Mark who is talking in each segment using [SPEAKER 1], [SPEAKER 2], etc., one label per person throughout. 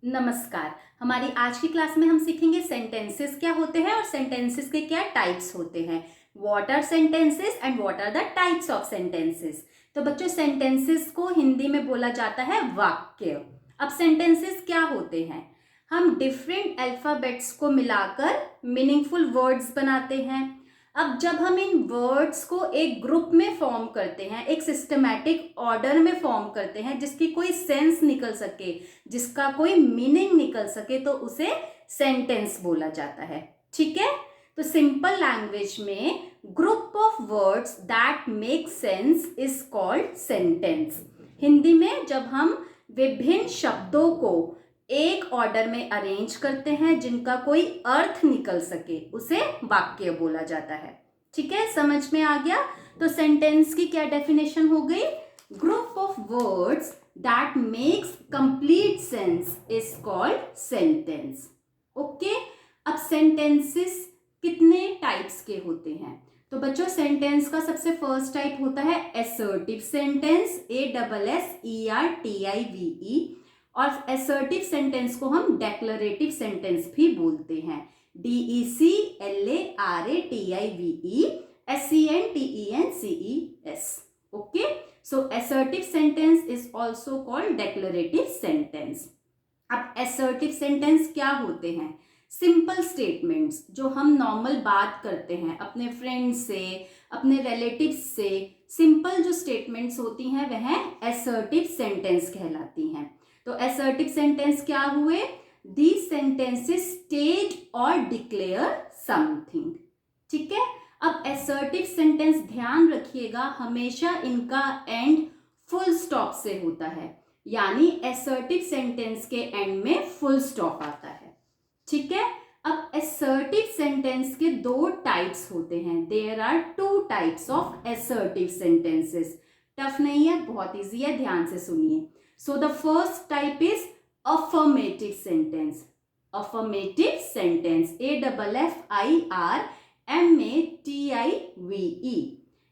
[SPEAKER 1] नमस्कार। हमारी आज की क्लास में हम सीखेंगे सेंटेंसेस क्या होते हैं और सेंटेंसेस के क्या टाइप्स होते हैं। What are sentences and what are the types of sentences. तो बच्चों, सेंटेंसेस को हिंदी में बोला जाता है वाक्य। अब सेंटेंसेस क्या होते हैं? हम डिफरेंट अल्फाबेट्स को मिलाकर मीनिंगफुल वर्ड्स बनाते हैं। अब जब हम इन वर्ड्स को एक ग्रुप में फॉर्म करते हैं, एक सिस्टमैटिक ऑर्डर में फॉर्म करते हैं जिसकी कोई सेंस निकल सके, जिसका कोई मीनिंग निकल सके, तो उसे सेंटेंस बोला जाता है। ठीक है, तो सिंपल लैंग्वेज में group of words that make sense is called sentence. Hindi में जब हम विभिन्न शब्दों को एक ऑर्डर में अरेंज करते हैं जिनका कोई अर्थ निकल सके, उसे वाक्य बोला जाता है। ठीक है, समझ में आ गया? तो सेंटेंस की क्या डेफिनेशन हो गई? Group of words that makes complete sense is called sentence. Okay, अब सेंटेंसेस कितने टाइप्स के होते हैं? तो बच्चों, सेंटेंस का सबसे फर्स्ट टाइप होता है असर्टिव सेंटेंस, ASSERTIVE। और असर्टिव सेंटेंस को हम डेक्लरेटिव सेंटेंस भी बोलते हैं, DECLARATIVE SENTENCES। Okay, so assertive sentence is also called declarative sentence. अब assertive sentence क्या होते हैं? सिंपल स्टेटमेंट्स जो हम नॉर्मल बात करते हैं अपने फ्रेंड्स से, अपने रिलेटिव्स से, सिंपल जो स्टेटमेंट्स होती हैं वह assertive sentence कहलाती हैं। तो assertive sentence क्या हुए? These sentences state or declare something। ठीक है, अब assertive सेंटेंस ध्यान रखिएगा, हमेशा इनका एंड फुल स्टॉप से होता है, यानी assertive सेंटेंस के एंड में फुल स्टॉप आता है। ठीक है, अब assertive सेंटेंस के दो टाइप्स होते हैं। There are two types of assertive sentences. Tough नहीं है, बहुत इजी है, ध्यान से सुनिए। So the first type is affirmative sentence. affirmative sentence, AFFIRMATIVE,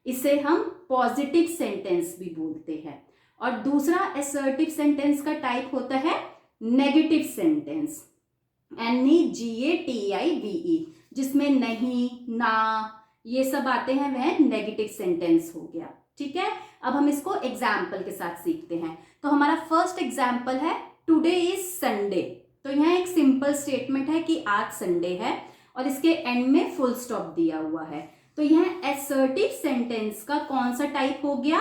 [SPEAKER 1] इसे हम पॉजिटिव सेंटेंस भी बोलते हैं। और दूसरा असर्टिव सेंटेंस का टाइप होता है नेगेटिव सेंटेंस, NEGATIVE, जिसमें नहीं, ना, ये सब आते हैं, वह नेगेटिव सेंटेंस हो गया। ठीक है, अब हम इसको एग्जाम्पल के साथ सीखते हैं। तो हमारा फर्स्ट एग्जाम्पल है टुडे इज संडे। तो यहाँ एक सिंपल स्टेटमेंट है कि आज संडे है और इसके एंड में फुल स्टॉप दिया हुआ है। तो यह असर्टिव सेंटेंस का कौन सा टाइप हो गया?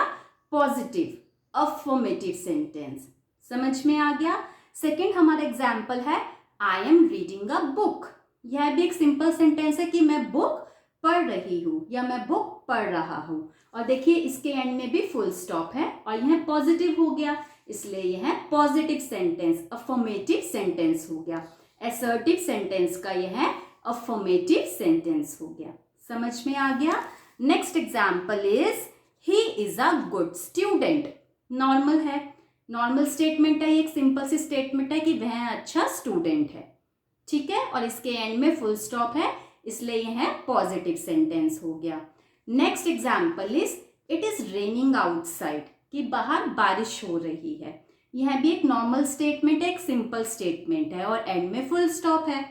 [SPEAKER 1] Positive, affirmative sentence. समझ में आ गया? सेकंड हमारा एग्जाम्पल है I am reading a book. यह भी एक सिंपल सेंटेंस है कि मैं बुक पढ़ रही हूँ या मैं बुक पढ़ रहा हूँ। और देखिए इसके एंड में भी फुल स्टॉप है और यह पॉजिटिव हो गया, इसलिए यह पॉजिटिव सेंटेंस, अफर्मेटिव सेंटेंस हो गया। असर्टिव सेंटेंस का यह अफर्मेटिव सेंटेंस हो गया। समझ में आ गया? Next example is he is a good student. Normal है, नॉर्मल स्टेटमेंट है, एक सिंपल सी स्टेटमेंट है कि वह अच्छा स्टूडेंट है। ठीक है, और इसके एंड में फुल स्टॉप है, इसलिए यह पॉजिटिव सेंटेंस हो गया। Next example is it is raining outside, कि बाहर बारिश हो रही है। यह भी एक नॉर्मल स्टेटमेंट है, एक सिंपल स्टेटमेंट है और एंड में फुल स्टॉप है।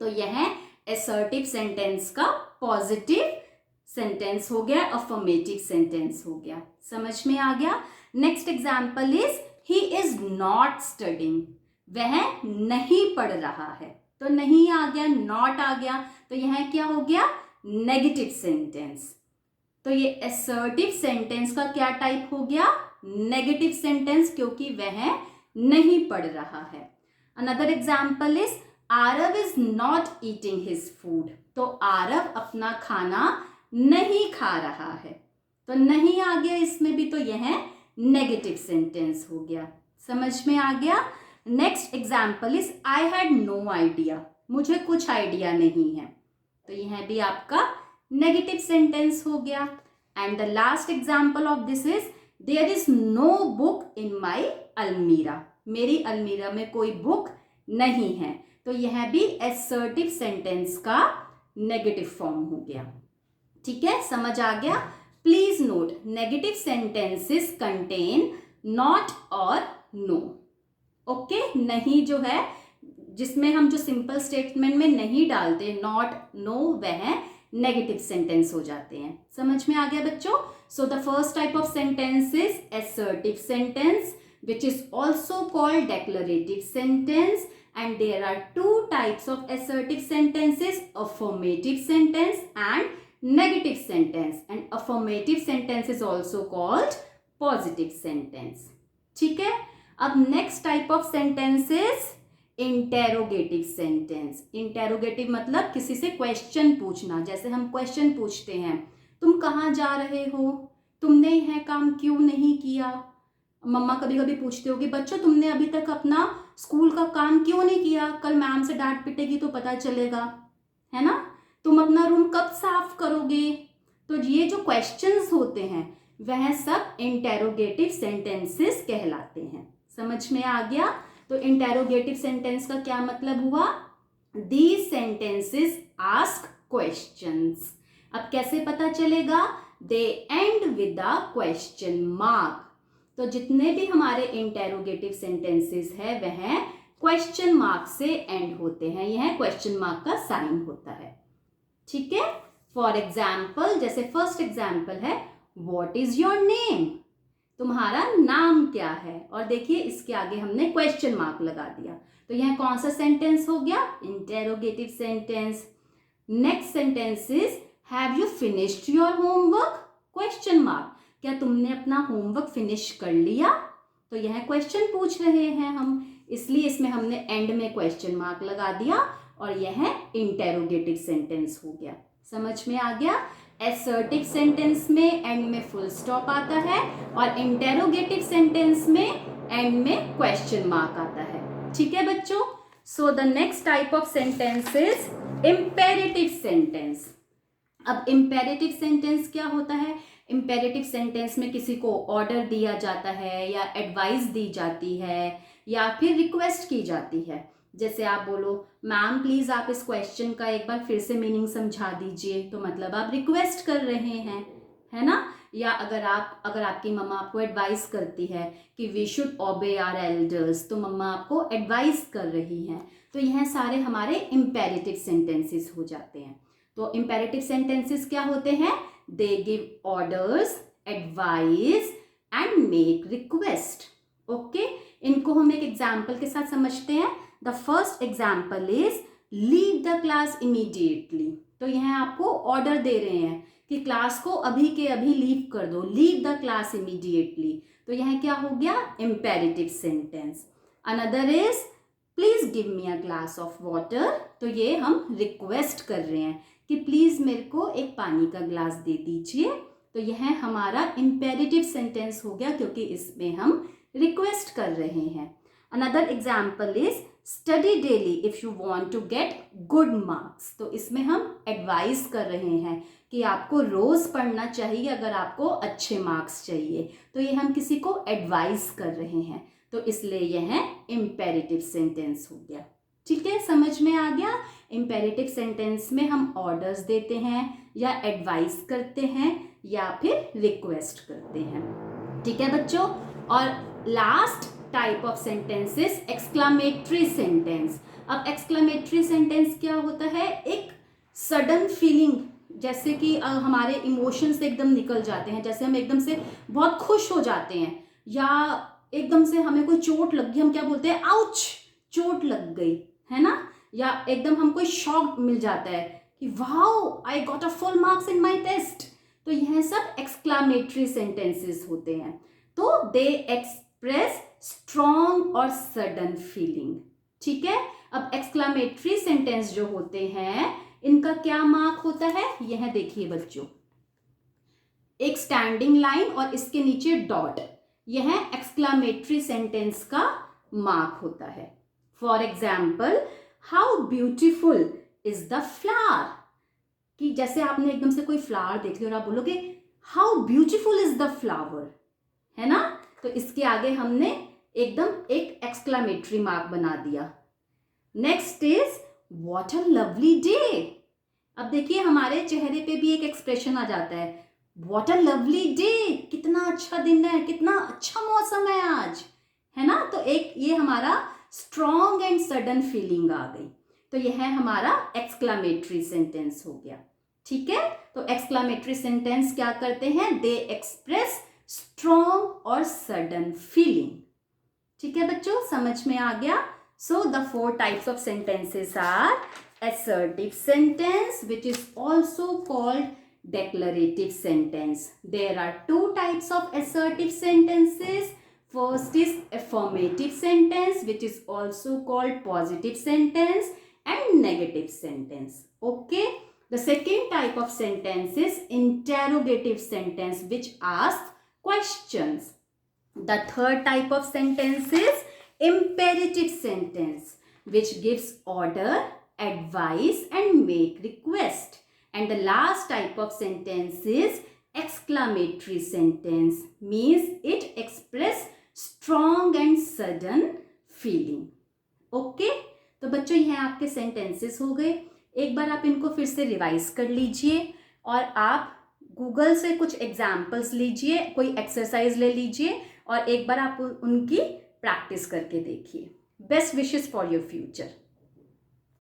[SPEAKER 1] तो यह असर्टिव सेंटेंस का पॉजिटिव सेंटेंस हो गया, अफर्मेटिव सेंटेंस हो गया। समझ में आ गया? Next example is he is not studying, वह नहीं पढ़ रहा है। तो नहीं आ गया, नॉट आ गया, तो यह क्या हो गया? Negative sentence. तो ये असर्टिव सेंटेंस का क्या टाइप हो गया? नेगेटिव सेंटेंस, क्योंकि वह नहीं पढ़ रहा है। Another example is Aarav is not eating his food. तो आरव अपना खाना नहीं खा रहा है, तो नहीं आ गया इसमें भी, तो यह नेगेटिव सेंटेंस हो गया। समझ में आ गया? Next example is I had no idea, मुझे कुछ आइडिया नहीं है। तो यह भी आपका नेगेटिव सेंटेंस हो गया। And the last example of this is there is no book in my अलमीरा, मेरी अलमीरा में कोई बुक नहीं है। तो यह भी असर्टिव सेंटेंस का नेगेटिव फॉर्म हो गया। ठीक है, समझ आ गया? Please note, negative sentences contain not और नो। ओके, नहीं जो है जिसमें हम जो सिंपल स्टेटमेंट में नहीं डालते, नॉट, नो, वह नेगेटिव सेंटेंस हो जाते हैं। समझ में आ गया बच्चों? सो the first type of sentence is assertive sentence, which is also called declarative sentence, and there are two types of assertive sentences, affirmative sentence and negative sentence, and affirmative sentence is also called positive sentence। ठीक है, अब next type of sentence is interrogative sentence. Interrogative मतलब किसी से question पूछना। जैसे हम question पूछते हैं, तुम कहाँ जा रहे हो, तुमने यह काम क्यों नहीं किया। मम्मा कभी कभी पूछते होगी, बच्चों तुमने अभी तक अपना स्कूल का काम क्यों नहीं किया, कल मैम से डांट पिटेगी तो पता चलेगा, है ना। तुम अपना रूम कब साफ करोगे। तो ये जो क्वेश्चंस होते हैं वह सब इंटेरोगेटिव सेंटेंसेस कहलाते हैं। समझ में आ गया? तो इंटेरोगेटिव सेंटेंस का क्या मतलब हुआ? These sentences ask questions. अब कैसे पता चलेगा? They end with a question mark. तो जितने भी हमारे इंटेरोगेटिव सेंटेंसेस है वह क्वेश्चन मार्क से एंड होते हैं। यह क्वेश्चन मार्क का साइन होता है। ठीक है, फॉर एग्जाम्पल, जैसे फर्स्ट एग्जाम्पल है, व्हाट इज योर नेम, तुम्हारा नाम क्या है। और देखिए इसके आगे हमने क्वेश्चन मार्क लगा दिया, तो यह कौन सा सेंटेंस हो गया? Interrogative sentence. Next sentence is have you finished your homework, question mark, क्या तुमने अपना होमवर्क फिनिश कर लिया। तो यह क्वेश्चन पूछ रहे हैं हम, इसलिए इसमें हमने एंड में क्वेश्चन मार्क लगा दिया और यह इंटेरोगेटिव सेंटेंस हो गया। समझ में आ गया? असर्टिव सेंटेंस में एंड में फुल स्टॉप आता है और इंटेरोगेटिव सेंटेंस में एंड में क्वेश्चन मार्क आता है। ठीक है बच्चों? So the next type of sentence is imperative sentence. अब इंपेरेटिव सेंटेंस क्या होता है? इंपेरेटिव सेंटेंस में किसी को ऑर्डर दिया जाता है या एडवाइस दी जाती है या फिर रिक्वेस्ट की जाती है। जैसे आप बोलो, मैम प्लीज आप इस क्वेश्चन का एक बार फिर से मीनिंग समझा दीजिए, तो मतलब आप रिक्वेस्ट कर रहे हैं, है ना। या अगर आपकी मम्मा आपको एडवाइस करती है कि we should obey our elders, तो मम्मा आपको एडवाइस कर रही हैं। तो यह सारे हमारे इंपेरेटिव सेंटेंसेस हो जाते हैं। तो इंपेरेटिव सेंटेंसेस क्या होते हैं? They give orders, advice and make request. Okay, इनको हम एक एग्जाम्पल के साथ समझते हैं। The first example is leave the class immediately. तो यह आपको ऑर्डर दे रहे हैं कि क्लास को अभी के अभी लीव कर दो, लीव द क्लास इमीडिएटली। तो यह क्या हो गया? Imperative sentence. Another is please give me a glass of water. तो ये हम रिक्वेस्ट कर रहे हैं कि प्लीज मेरे को एक पानी का ग्लास दे दीजिए। तो यह हमारा इंपेरेटिव सेंटेंस हो गया क्योंकि इसमें हम रिक्वेस्ट कर रहे हैं। Another example is study daily if you want to get good marks. तो इसमें हम एडवाइस कर रहे हैं कि आपको रोज पढ़ना चाहिए अगर आपको अच्छे मार्क्स चाहिए। तो ये हम किसी को एडवाइस कर रहे हैं, तो इसलिए यह इंपेरेटिव सेंटेंस हो गया। ठीक है, समझ में आ गया? इंपेरेटिव सेंटेंस में हम ऑर्डर्स देते हैं या एडवाइस करते हैं या फिर रिक्वेस्ट करते हैं। ठीक है बच्चों? और last type of sentence is exclamatory sentence. अब एक्सक्लामेटरी सेंटेंस क्या होता है? एक सडन फीलिंग, जैसे कि हमारे इमोशंस एकदम निकल जाते हैं, जैसे हम एकदम से बहुत खुश हो जाते हैं या एकदम से हमें कोई चोट लग गई, हम क्या बोलते हैं? आउच, चोट लग गई, है ना। या एकदम हमको शॉक मिल जाता है कि wow I got a full marks in my test. तो यह सब एक्सक्लामेटरी सेंटेंसेस होते हैं। तो दे एक्सप्रेस स्ट्रॉन्ग और सडन फीलिंग। ठीक है, अब एक्सक्लामेटरी सेंटेंस जो होते हैं इनका क्या मार्क होता है? यह देखिए बच्चों, एक स्टैंडिंग लाइन और इसके नीचे डॉट, यह एक्सक्लामेटरी सेंटेंस का मार्क होता है। For example, how beautiful is the flower. कि जैसे आपने एकदम से कोई फ्लावर देख लिया और आप बोलोगे how beautiful is the flower, है ना। तो इसके आगे हमने एकदम एक एक्सक्लामेटरी मार्क बना दिया। Next is what a lovely day. अब देखिए हमारे चेहरे पे भी एक एक्सप्रेशन आ जाता है, व्हाट अ लवली डे, कितना अच्छा दिन है, कितना अच्छा मौसम है आज, है ना। तो एक ये हमारा स्ट्रॉन्ग एंड सडन फीलिंग आ गई, तो यह है हमारा एक्सक्लामेटरी सेंटेंस हो गया। ठीक है, तो एक्सक्लामेटरी सेंटेंस क्या करते हैं, दे एक्सप्रेस स्ट्रॉन्ग और सडन फीलिंग। ठीक है बच्चों, समझ में आ गया। So the 4 types of sentences are assertive sentence, which is also called declarative sentence. There are 2 types of assertive sentences. First is affirmative sentence, which is also called positive sentence, and negative sentence. Okay, the second type of sentence is interrogative sentence, which asks questions. The third type of sentence is imperative sentence, which gives order, advice and make request. And the last type of sentence is exclamatory sentence, means it express strong and sudden feeling. Okay, तो बच्चों ये आपके sentences हो गए। एक बार आप इनको फिर से रिवाइज कर लीजिए और आप गूगल से कुछ एग्जाम्पल्स लीजिए, कोई एक्सरसाइज ले लीजिए और एक बार आप उनकी प्रैक्टिस करके देखिए। Best wishes for your future.